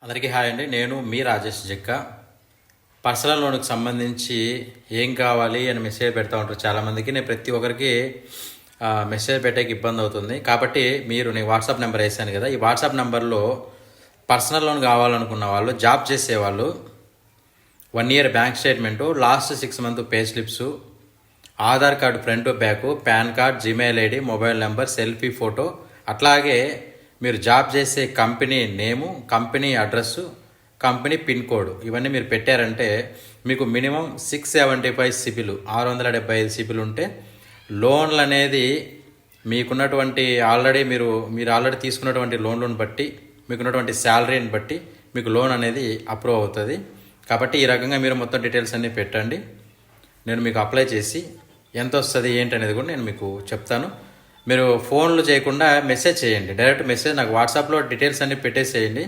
అందరికీ హాయ్ అండి. నేను మీ రాజేష్ జక్క. పర్సనల్ లోన్కి సంబంధించి ఏం కావాలి అని మెసేజ్ పెడతా ఉంటారు చాలామందికి. నేను ప్రతి ఒక్కరికి మెసేజ్ పెట్టేకి ఇబ్బంది అవుతుంది. కాబట్టి నేను వాట్సాప్ నెంబర్ వేసాను కదా, ఈ వాట్సాప్ నెంబర్లో పర్సనల్ లోన్ కావాలనుకున్న వాళ్ళు, జాబ్ చేసేవాళ్ళు 1 year bank statement, last 6 month pay slips, Aadhaar card front back, pan card, Gmail ID, mobile number, selfie photo, అట్లాగే మీరు జాబ్ చేసే కంపెనీ నేము, company address, company pin code ఇవన్నీ మీరు పెట్టారంటే మీకు మినిమం 675 సిబిల్ 675 సిబిల్ ఉంటే లోన్లు అనేది మీకున్నటువంటి మీరు ఆల్రెడీ తీసుకున్నటువంటి లోన్లను బట్టి, మీకున్నటువంటి శాలరీని బట్టి మీకు లోన్ అనేది అప్రూవ్ అవుతుంది. కాబట్టి ఈ రకంగా మీరు మొత్తం డీటెయిల్స్ అన్నీ పెట్టండి. నేను మీకు అప్లై చేసి ఎంత వస్తుంది ఏంటి అనేది కూడా నేను మీకు చెప్తాను. మీరు ఫోన్లు చేయకుండా మెసేజ్ చేయండి, డైరెక్ట్ మెసేజ్ నాకు వాట్సాప్లో డీటెయిల్స్ అన్నీ పెట్టేసేయండి.